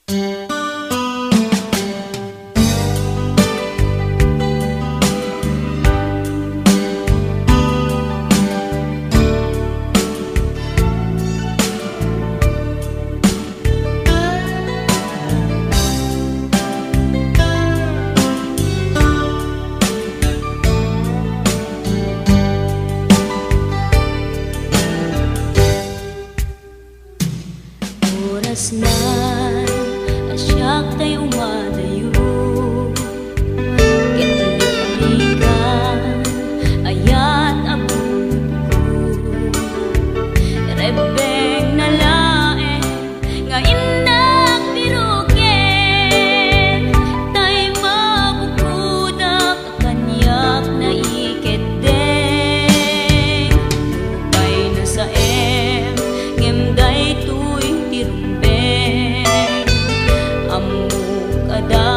Oras na asyak tayo umadayo, kitlikan ayat abog ko rebeng na lae nga indak biruken tay mabukudak kanyak na iketdeng upay na sa ngem day tuy tirumben amuk ada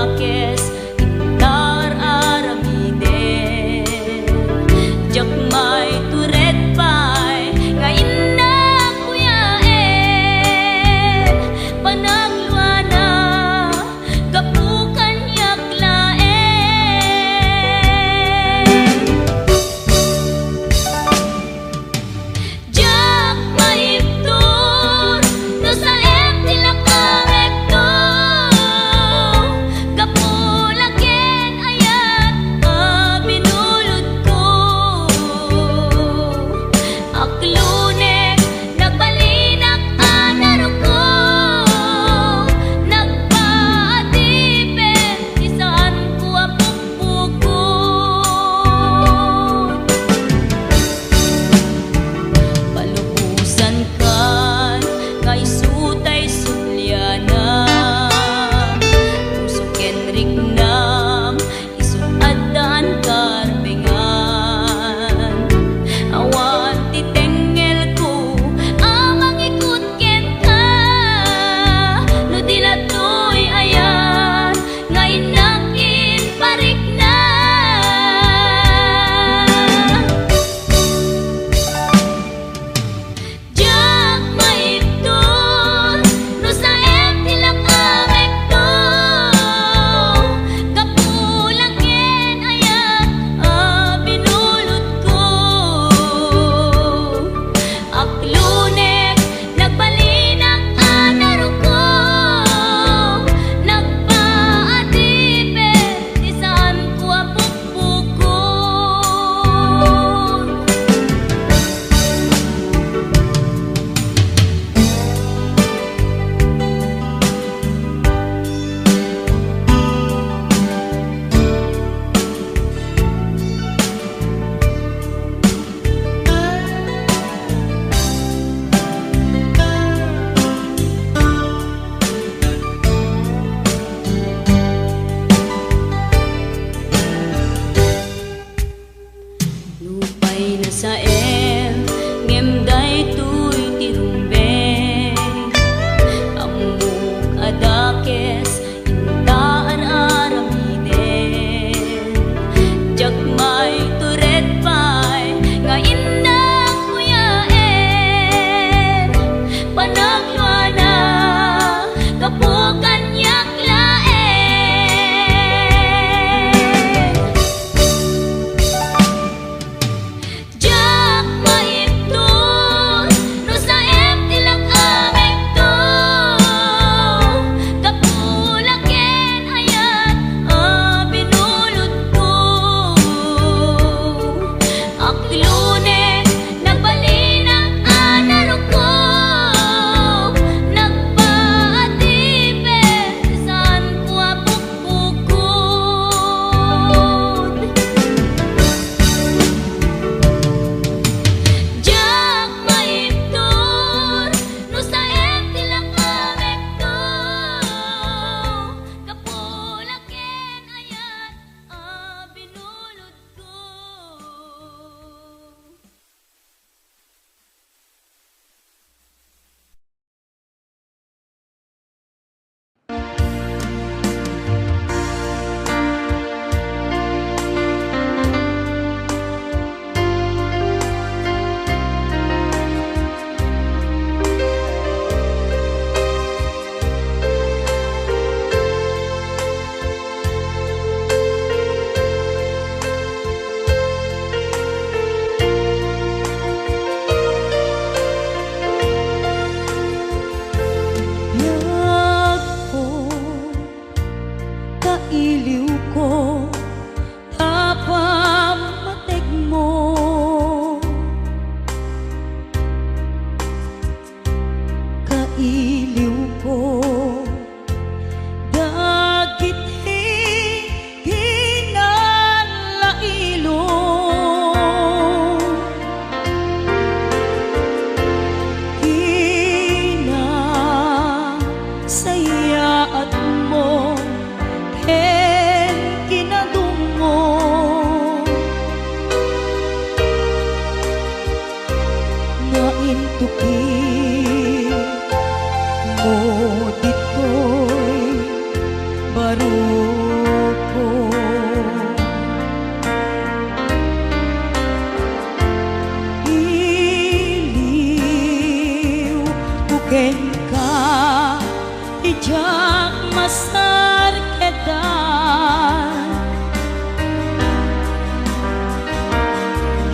Dijak masar kedan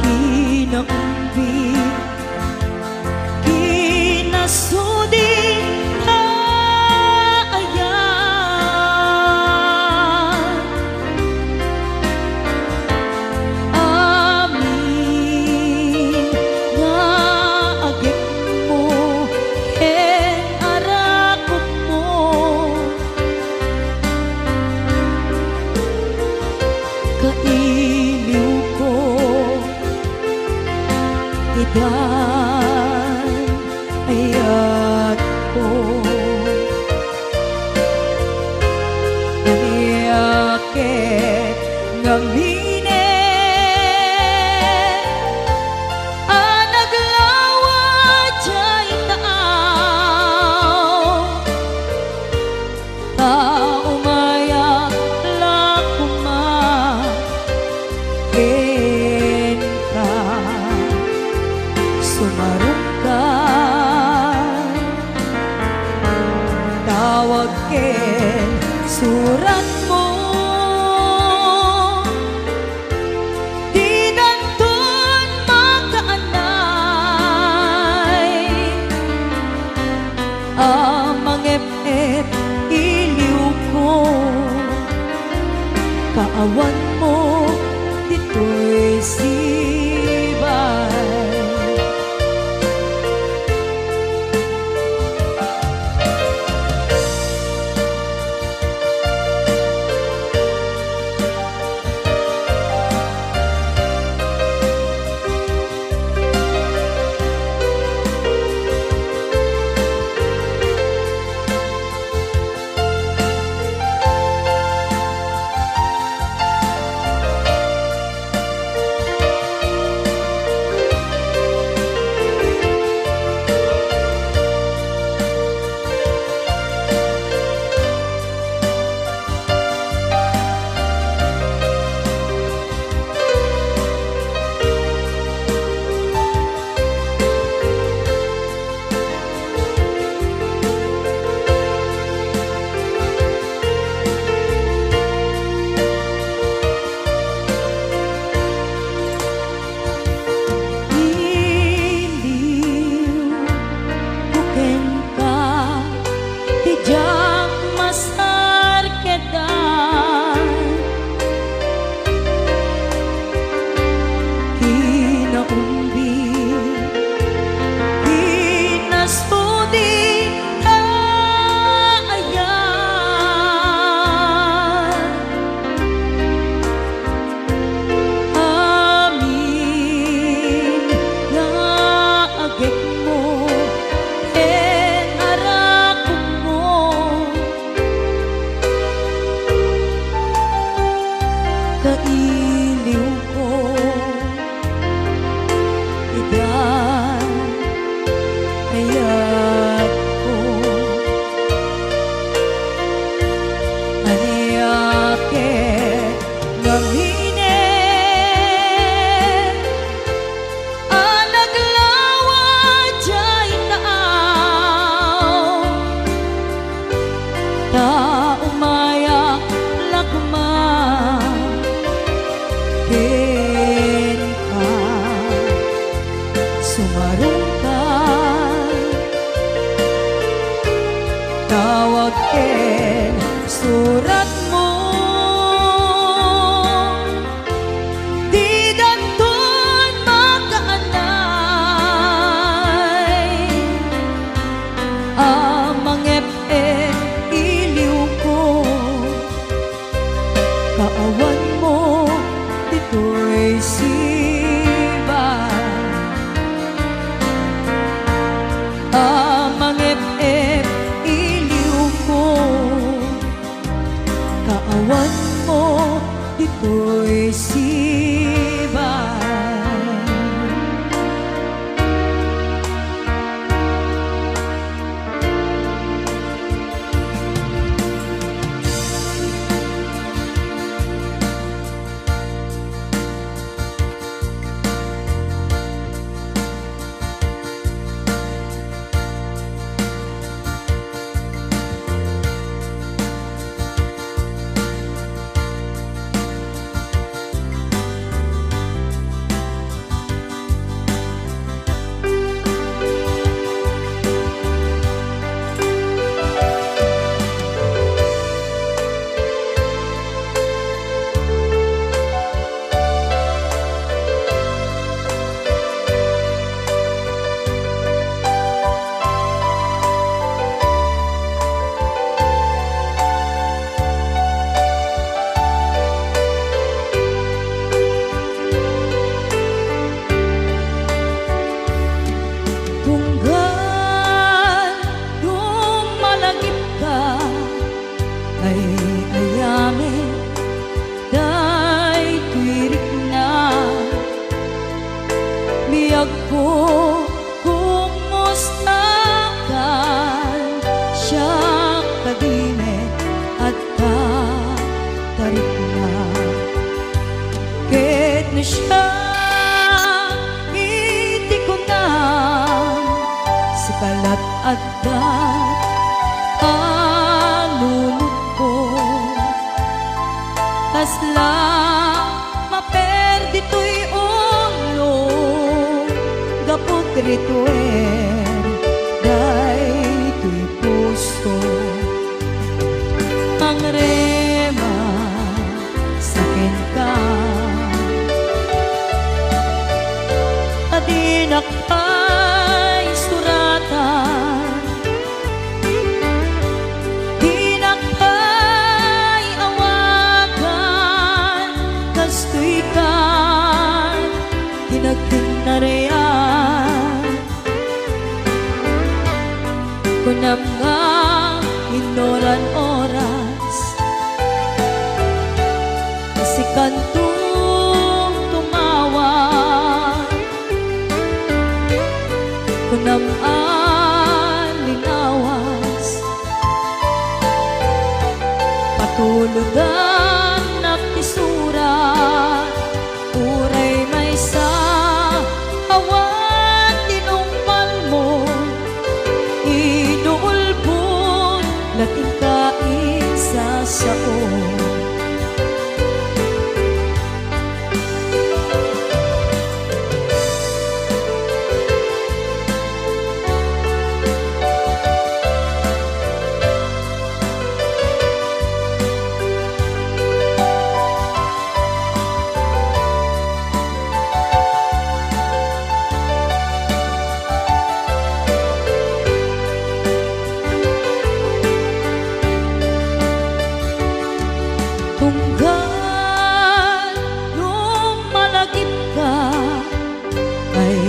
Kinaumbi Kinasudi Ayan Amin Nga agik mo En arakot mo Kailiw ko Idan ayat ko Naniyakit ngamine Anaglawa jay taaw Taumaya lakuma Kenta Sumarong ka Tawag ken surat mo Di danton makaanay Amang ep-ep iliw ko Kaawan mo dito'y sibay Kailiw ko Idan ayat ko Aniyakit ngamine Anaglawa jay taaw Taumaya lakma Ken ka Sumarong ka Tawag ken surat mo Di danton makaanay Amang ep-ep iliw ko Kaawan mo dito'y sibay Amang ep-ep iliw ko Kaawan mo dito'y sibay ay ayame day tuwirik na biyag ko kumustakan siya kadime at tarik na ket na siya iti ko na sa kalat at alulot ko kasla maperdi to'y ulo gapot rituer day to'y puso ang rema sakin ka adinak ay suratan dinak ay awagan kastoy kan hinagtinarian kunam nga inoran oras si kantong tumawag kunam alinawas patuludan nakisurat uray may sa awan tinungpal mo inuulbon lating kain sa sao tunggal nung malagip ka ay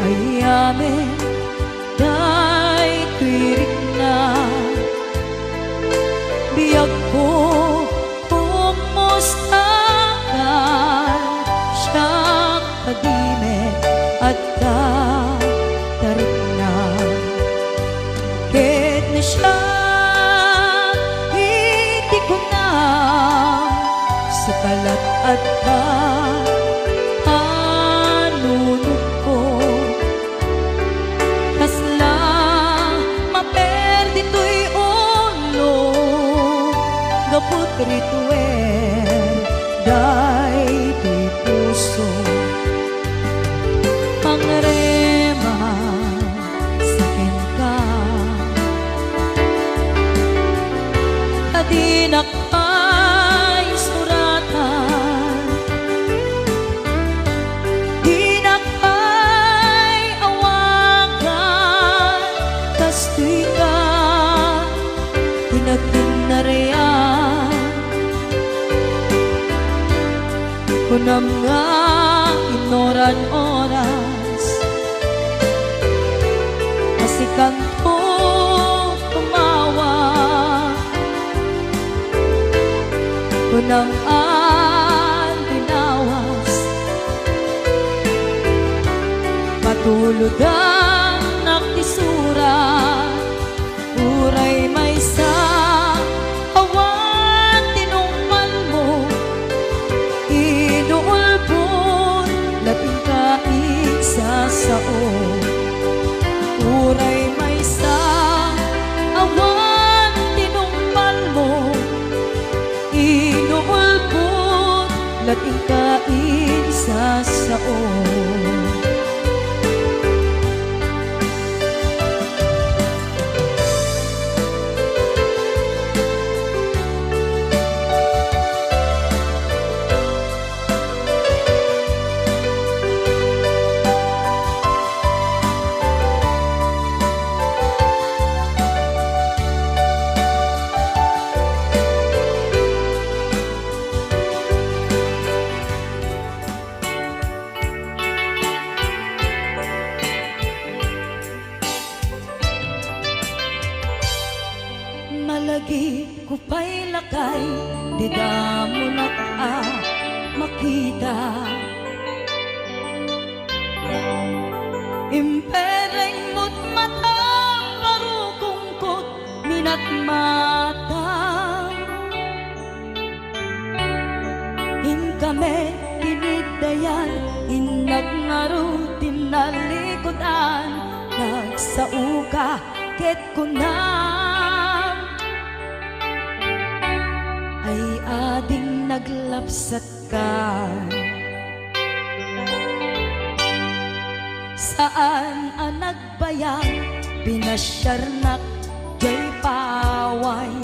ayame day tuwirik na biyag ko kumustakan siya kadime at tarik na ket na siya hindi ko na sa kalat at alulot ko kasla maperdi to'y ulo gapot rituer day to'y puso ang rema sakin ka adinak ay suratan dinak ay awagan kastoy ka hinagtinarian kunam nga inoran oras kasi kanto tumawag kunang alinawas patuludan nakisurat uray may sa awan tinungpal mo inuulbon lating kain sa sao uray may sa awan tinungpal mo inuulbon lating kain sa sao ko pa'y lakay, di mo na makita. Impereng mo't matang parukungkot minat matang. In kami tinigdayan, inag ngaro tinalikodan, nagsauka ket kunam. Ay ading naglapsat ka, saan ang nagbayag, pinasyarnak jay paway.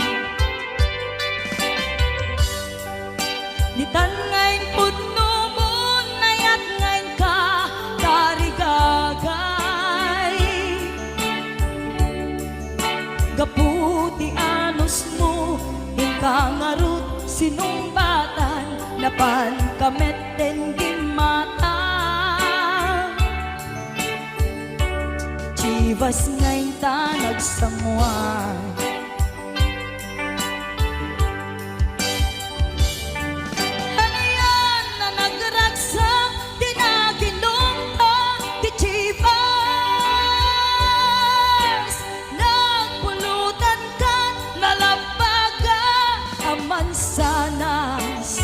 Nitan ngayon putno mo, nayat ngayon ka, tarigagay. Gaputi anos mo, inkangarut sinumbatan, napan kamet den gimata. Chivas ngayon ta nagsamuan, hanayan na nagragsak, dinaginom ta di Chivas. Nagpulutan ka, nalabaga aman sanas,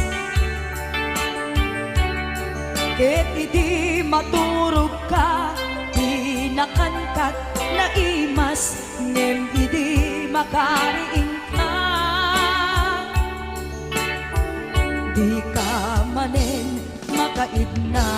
ket idi maturog ka, nakankat na imas, ngem idi makariing ka. Di ka manen makaidna.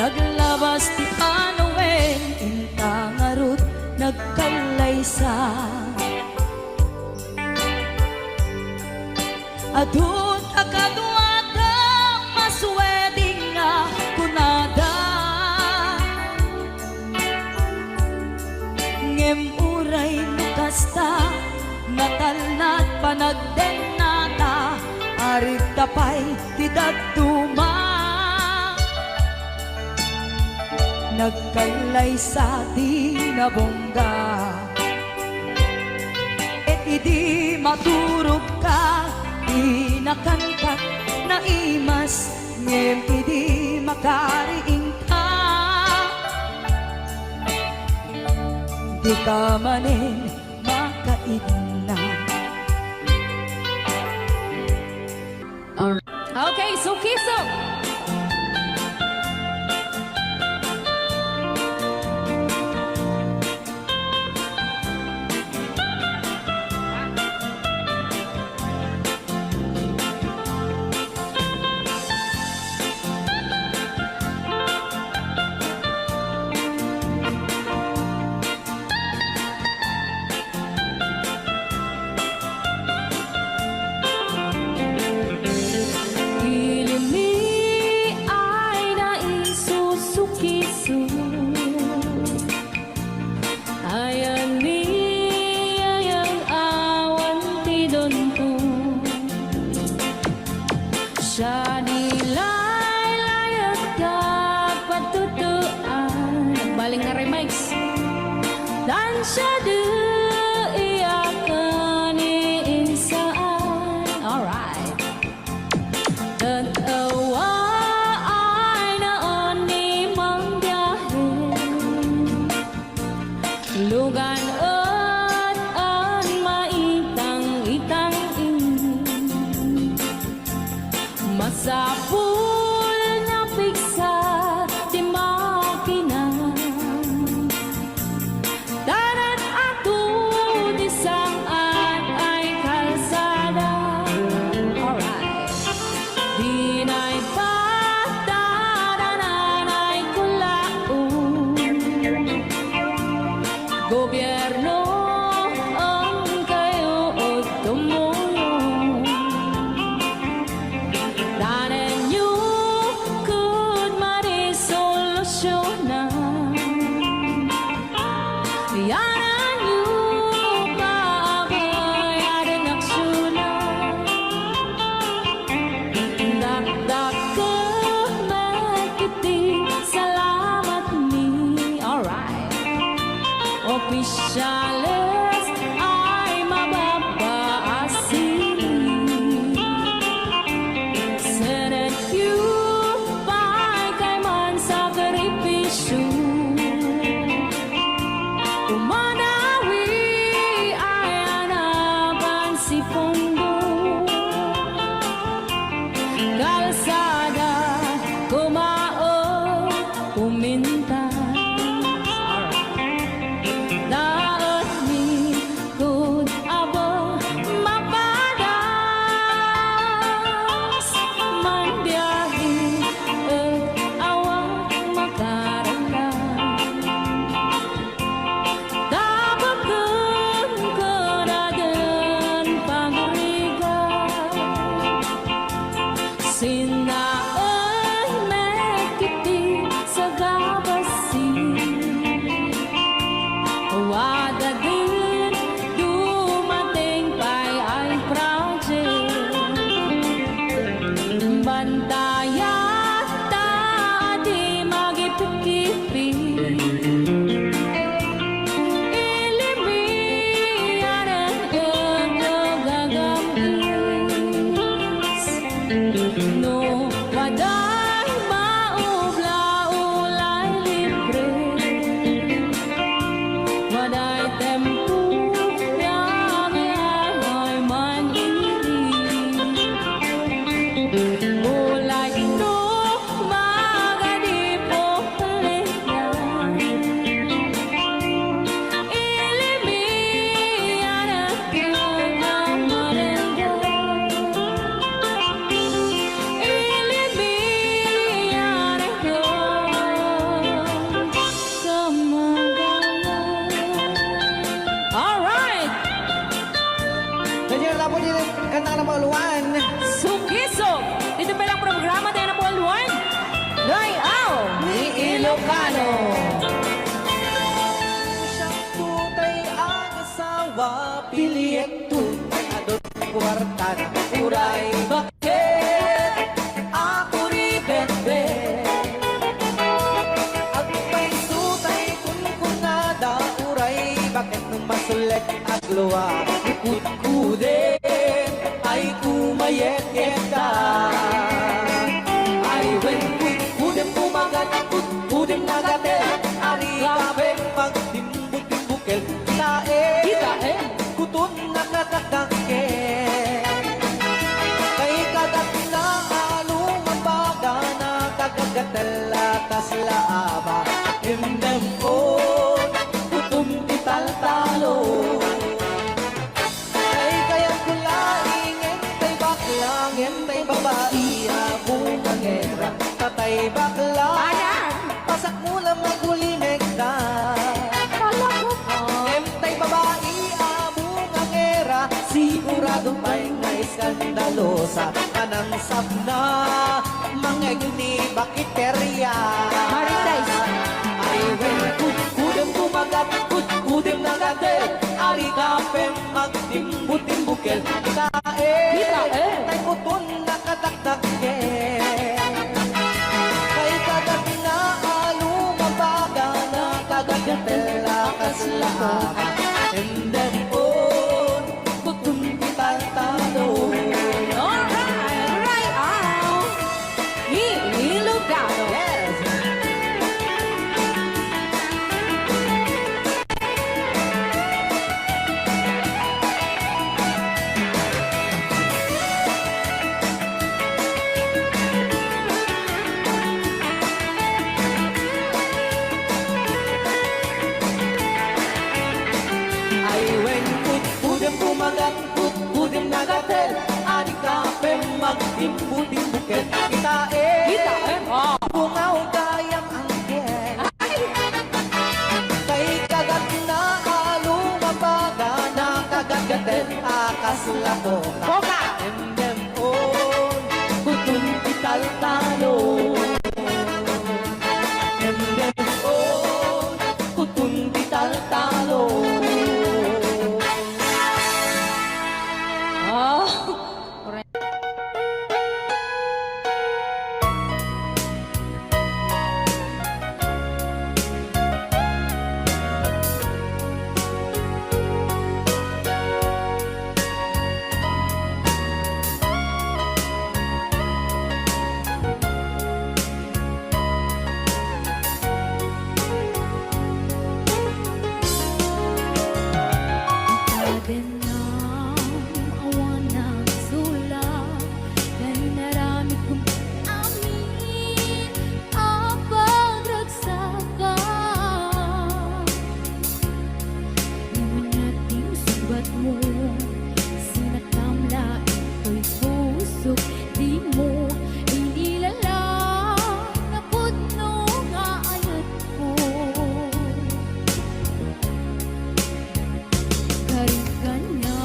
Naglabas ti Panoen, intangarut nagkalaysa. Adut akaduada, masweding nga kunada. Ngem uray nukasta, natalnat panagden nata, arit tapay tidak tuma. Nagkalay sa di na bongga, et idi maturog ka, di nakankat na imas, ngem idi makariing ka. Di ka manen makaidna. Okay, so Kiso. Siya nilay-layat ka patutuan. Baling na remix. Dan siya di iyakan iinsaan. Alright. Tatawa ay naon ni mang biyahe, lugan at an maitang-itang masapul na piksa di makina. Darat ato di saan ay kalsada. Alright. Dinay patarananay kulaon. Gobyerno ang kayo o tumulong. Tanan nyo kud marisolusyonan. Yanan nyo kabayaran aksyonan. Dakdak ka magkiti, salamat mi. Alright. Opisyales ay mababaasin. Senate you kay man sakripisyo. Umanawi ay anaban si Pondo. Kalsada kumao pumintas. Daot ni kud abo mapadas. Man biyahe at awak makaramdam. Dapagan ko na din pagrigat. Sinaon mekiti sa gabasin. Wada din dumating pa'y ay project. Bantayan ta di magipikipi. Ilimihan ang gagamis. No, waday maubla-ulay libre. Waday tempo ay man ulay no magadipo palitan. Ilimihan ang gagamarenda. Ilimihan ang gagamarenda. Alright! Nandiyan na po din ang kanta ng Pauluan. Sukiso! Dito pa lang programa tayo ng Pauluan. Layaw ni Ilocano. Siyang tutay ang asawa, piliyek tutay adot kwarta na uray. Bakit ako ribetbe? At may tutay kunkunada uray. Bakit nung masulit at luwa? Ikut-kudin ay kumayet-yeta. Ay when kudem kumagat, kudem nagatel. Ari kabeng magtimbuk-timbukel. Kitae, kutun nakatakakel. Kay kagat na anong mabaga na kagagatel atas laaba. Himdem ko, kutum ital-talo. Kay kaya kulaingin, tay baklang, tay babae, abong angera. Tatay bakla, pasak mo lang magulinig na. Tay babae, abong angera, sigurado pa'y ngay skandalosa. Kanang sabna, mangegni bakiterya. Marites. Ay, when kudem kumagat, kudem nagatel. Ari kapem magtimbut-timbukel. Kitae, tay kuton nakataktakel. Kay kagat na alumabaga na kagagatel akaslaka. And then on, kutun itatalo. Alright, right out ni Ilocano. Yes! Kudem kumagat, kudem nagatel. Ari kapem magtimbut-timbuk. ket itae Kita, oh. bungaw kayang anghel kay kagat na alumabaga na kagagaten akas lato Boka. emdem on kutun kital talo emdem on kutun kital talo Oh. Awan ng sulak Dahil narami kong amin ang pagragsakan Yung nating sugat mo Sinatamla ito'y puso Di mo inilalang na putno nga ayat ko Karikanya,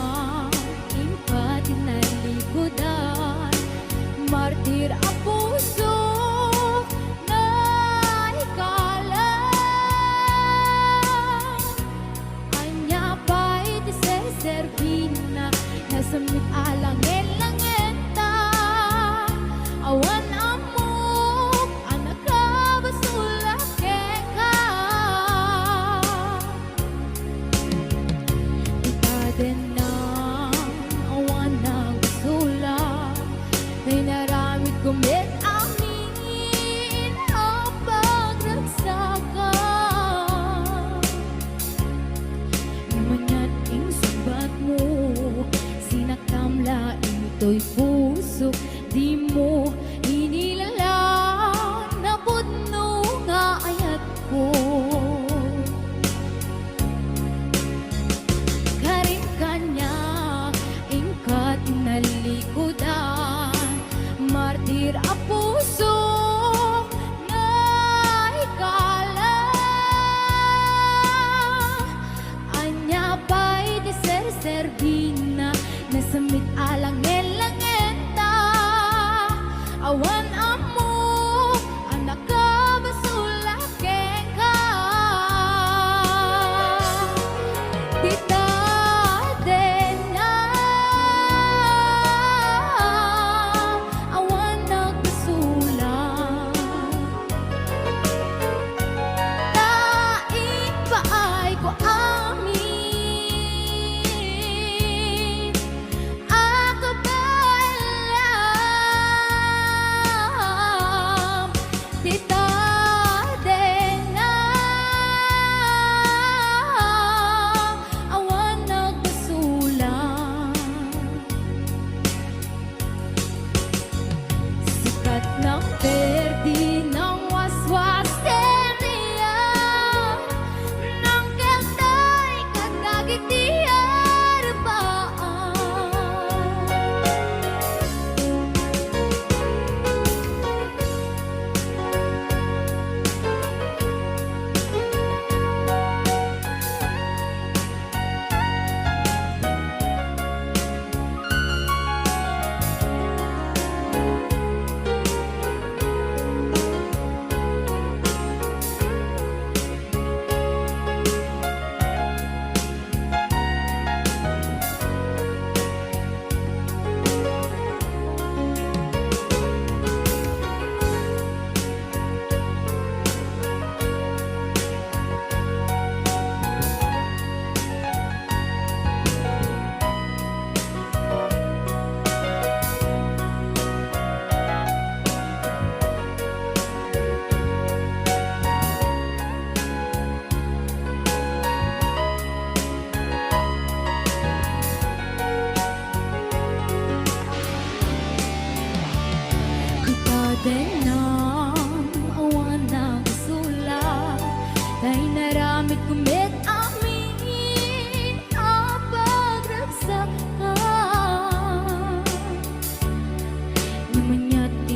impati na likodan Martir ang puso na ikalang Anya pa'y tiseservina Nasamit alang elangenta Awan amok, anak ka basulak ka Itaden ng awan ng sulak May naramit kumit amin ang pagragsakan Manyating subat mo Sinakamla ito'y puso Di mo inilalang na putno nga ayat ko Karin kanya, ingkat inalikodan Martir ang puso na ikalang Anya pa'y diserservina Nasamit alang elangenta Awan amok, anak ka basulak ka Tita Dena awan nagsulat Lain pa ay ko amin Ako ba alam Tita Dena awan nagsulat Sikat ng perdi ng waswas teriya Nang keltay kadagitiar baan Denang awan ng sulat Kay naramit kumit amin ang pagragsakan Namanyating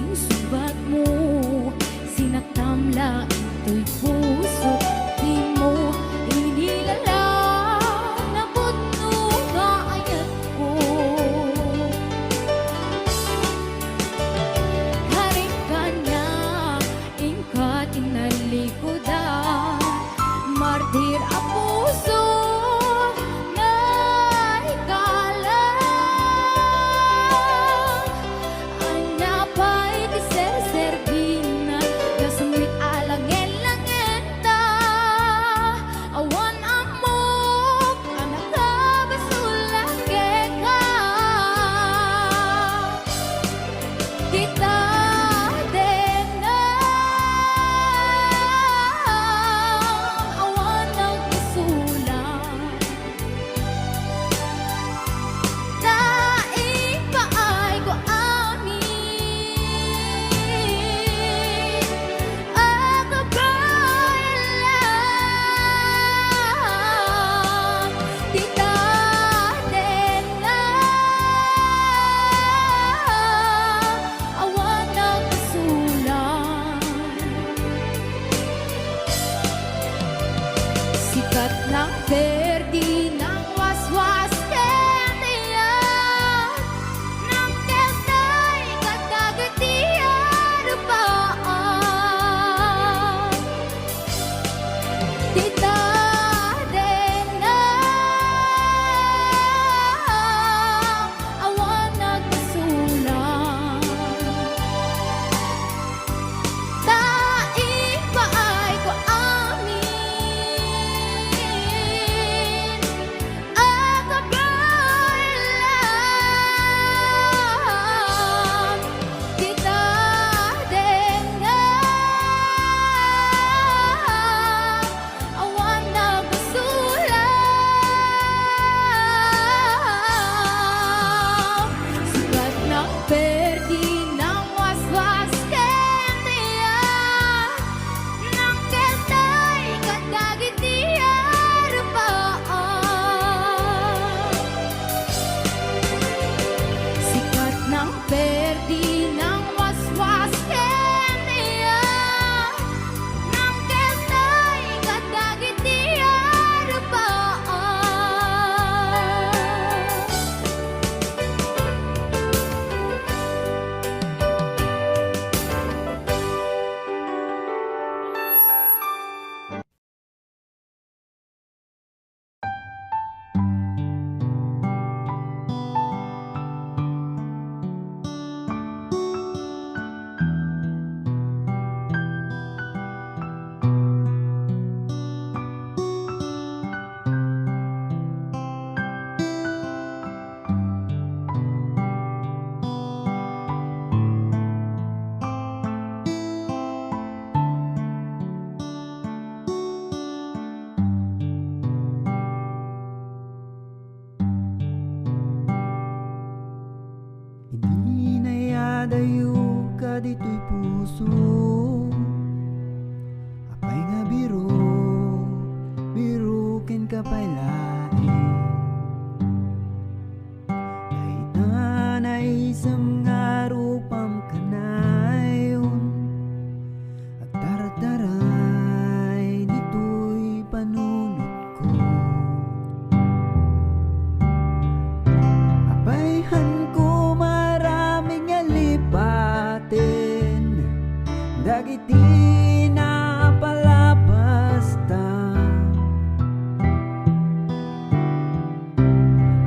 dagiti na palabasta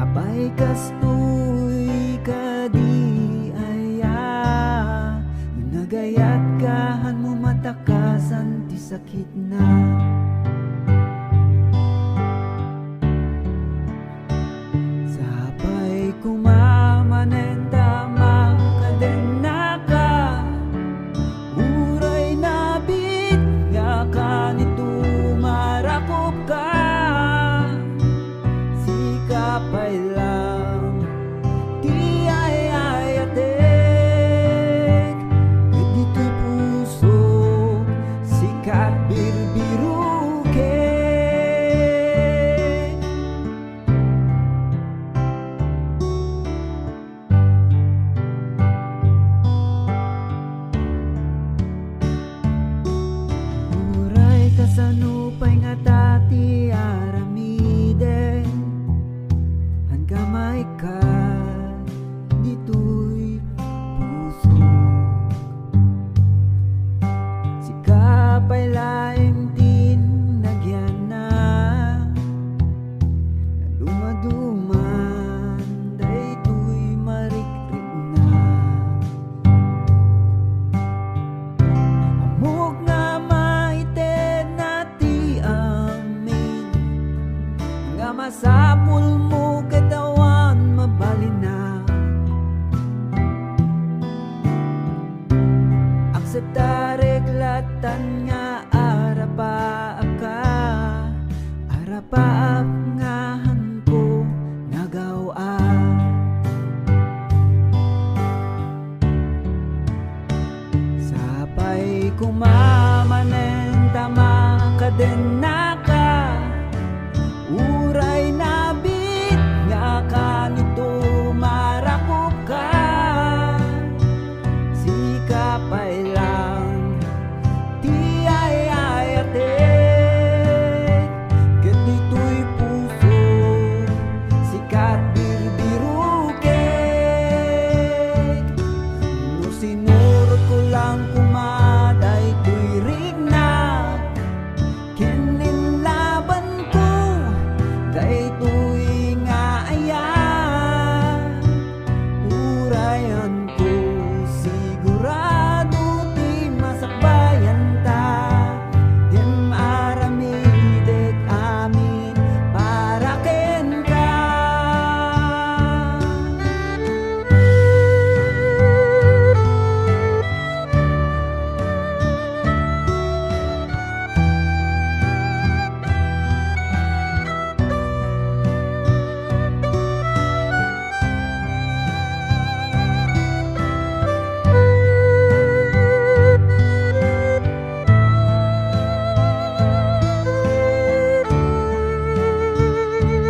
apay kastoy kadi aya nagayat kahan mo matakasan ti sakit na sapay kumamanen tama kaden naka uray nabit nga kanito marakop ka sikapay lang di ayayatek dito'y puso sikat birbiruke uray kasanupay nga tati aramiden han kamay ka dito'y puso sikapay laing din nagyan na dumaduman daytoy marikrik na amok nga maited na ti amin nga masapul mo katawan mabalina akseptarek latan nga arapaap nga hanko nagawa sapay kumamanen tama kaden naka uray nabit nga kanito marakop ka sikapay lang di ayayatek ket dito'y puso sikat birbiruke no sinurot ko lang kumaday to'y rigna kininlaban ko daytoy nga aya urayan ko sigurado ti masakbayan ta dim aramidek amin para ken ka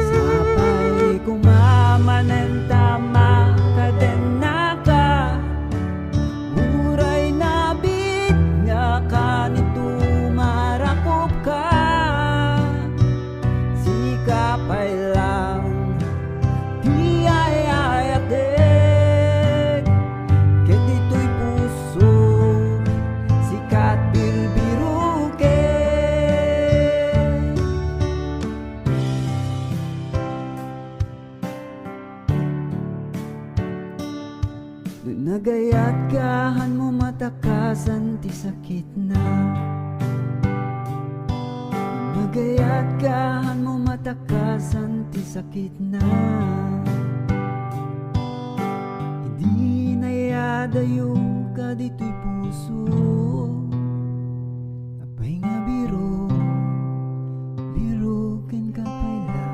sapay kumamanen tama kaden naka uray nabit nga kanito marakop ka sikapay lang di ayayatek ket dito'y puso sikat birbiruke nagayat kahan mo matakasan ti sakit na nagayat kahan mo matakasan ti sakit na hindi nayadayo ka dito'y puso apay nga biro ken kapay lang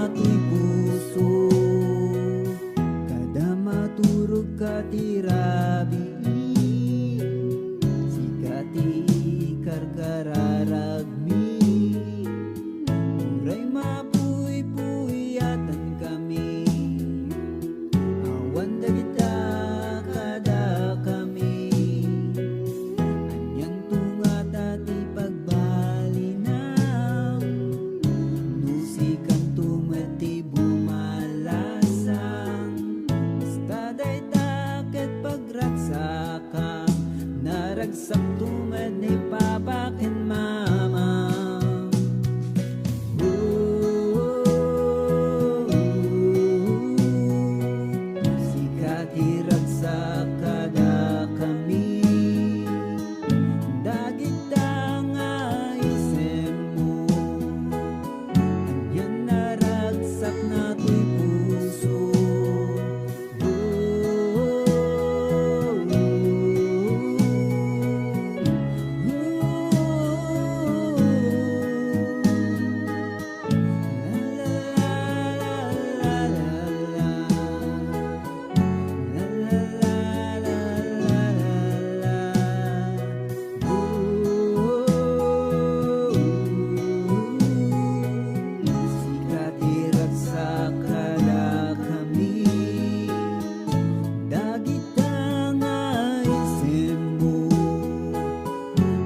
nato'y puso. Kada maturog ka tirabi, sikati karkararagmi. Uray mapuy-puyatan kami, awan dagita kada kami. Anyang tunga tati pagbalinaw, nusikan tumati bumalasang. Basta day taket pagratsaka, naragsak tumad ni papa ken mama. Sikati ragsak kada kami, dagita nga isem mo. Anyan naragsak nato'y puso. Sikatirat sa kada kami, dagita nga isem mo.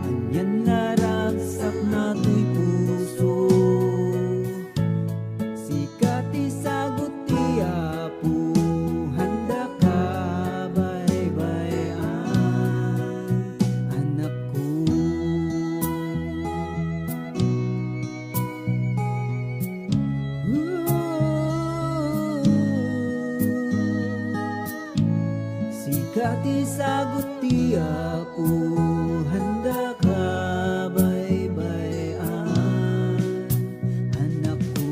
Anyan naragsak nato'y puso. Sikati sagot ti Apo, handa ka baybayan, anak ko. Sikati sagot ti Apo, handa ka baybayan, anak ko.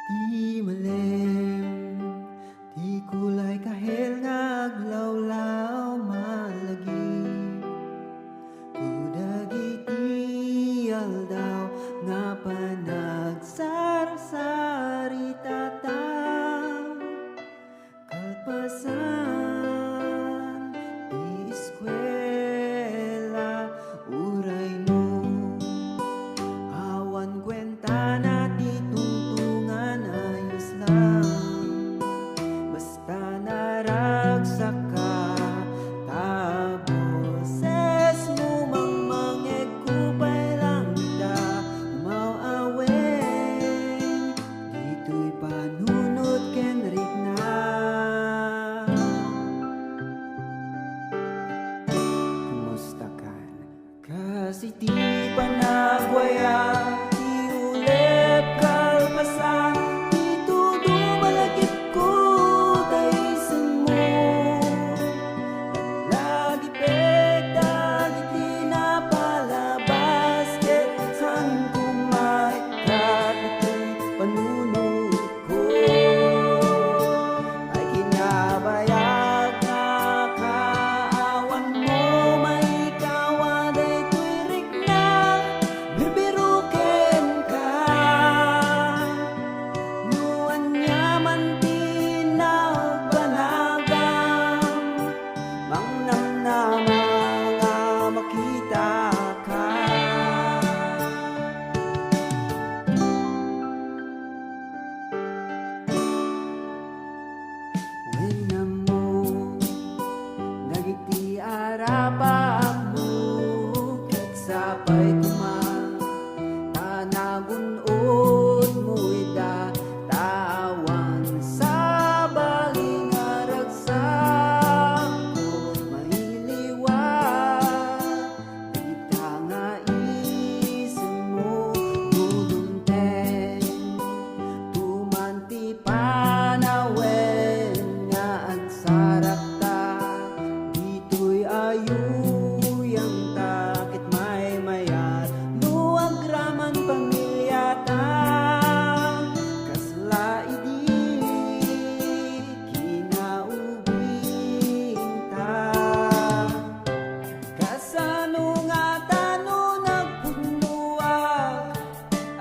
Di malem, di kulay kahel nga aglawlaw malagi. Kudagiti aldaw nga panagsarasari tataw. Kalpasan di eskwela, uray mo. Awan kwenta na di tungtungan ayos lang. Basta naragsak ka, tapos es mo mang mangeg kupay lang kita. Umaw-awen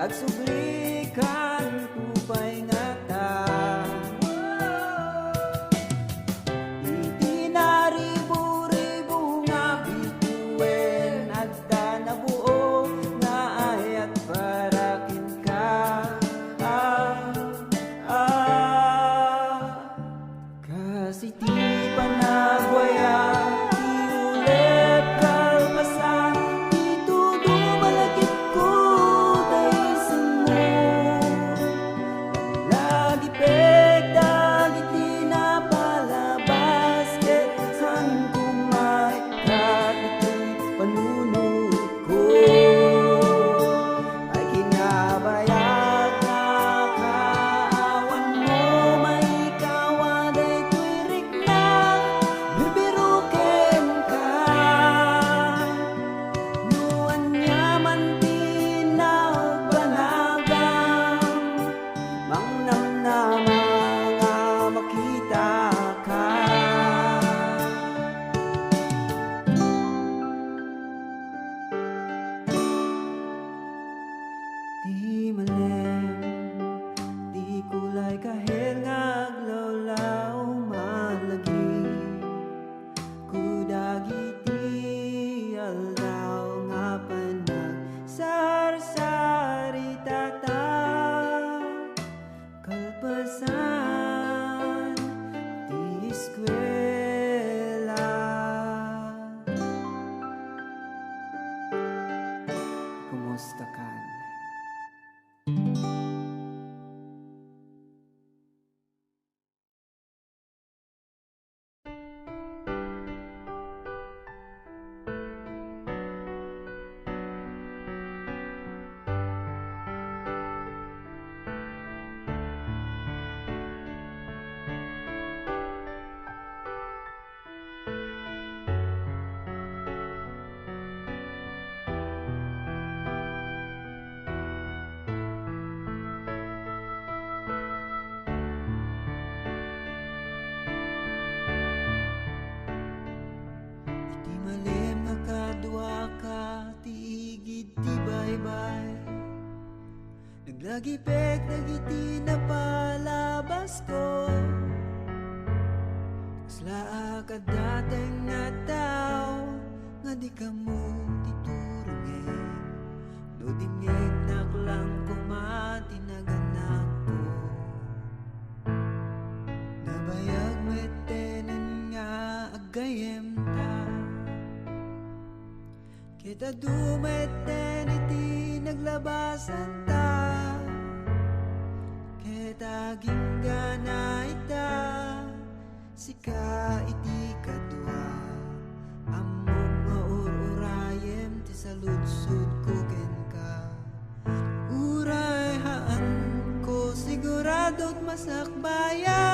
Agsublikan kupay nga ta. Iti naribu-ribu nga bituin at nabuo nga ayat parakin ka. Kasi di panagwaya, di ulit kalpasan, di tudo malagip ko tayo sa mo. Lagi pekta, di napalabas, ket saan kumaikat ito'y panunod ko. Ay kinabayag na kaawan mo, may kawaday ko'y riknak, bibirukin ka. Nuan niya man tinagbanagam, mangnamnama nga makita ka. Di malem, di kulay kahit nga aglawlaw malagi. Kudagiti aldaw nga panag sarsari tata. Kalpasan, di eskwela. Kumusta ka? Iti malem nga kadwa ka, tiigid ti baybay. Naglagipek dagiti napalabas ko. Slaa ka dateng nga tao, nga di ka mo titurungin. No dingeg naklang kumatinaganap ko. Nabayag metenen nga agayem ta. Kita dumeten iti naglabasan ta. Kita ginggana ita, sika iti kadwa. Among maururayem ti saludsud ko ken ka. Uray haan ko sigurado't masakbayan.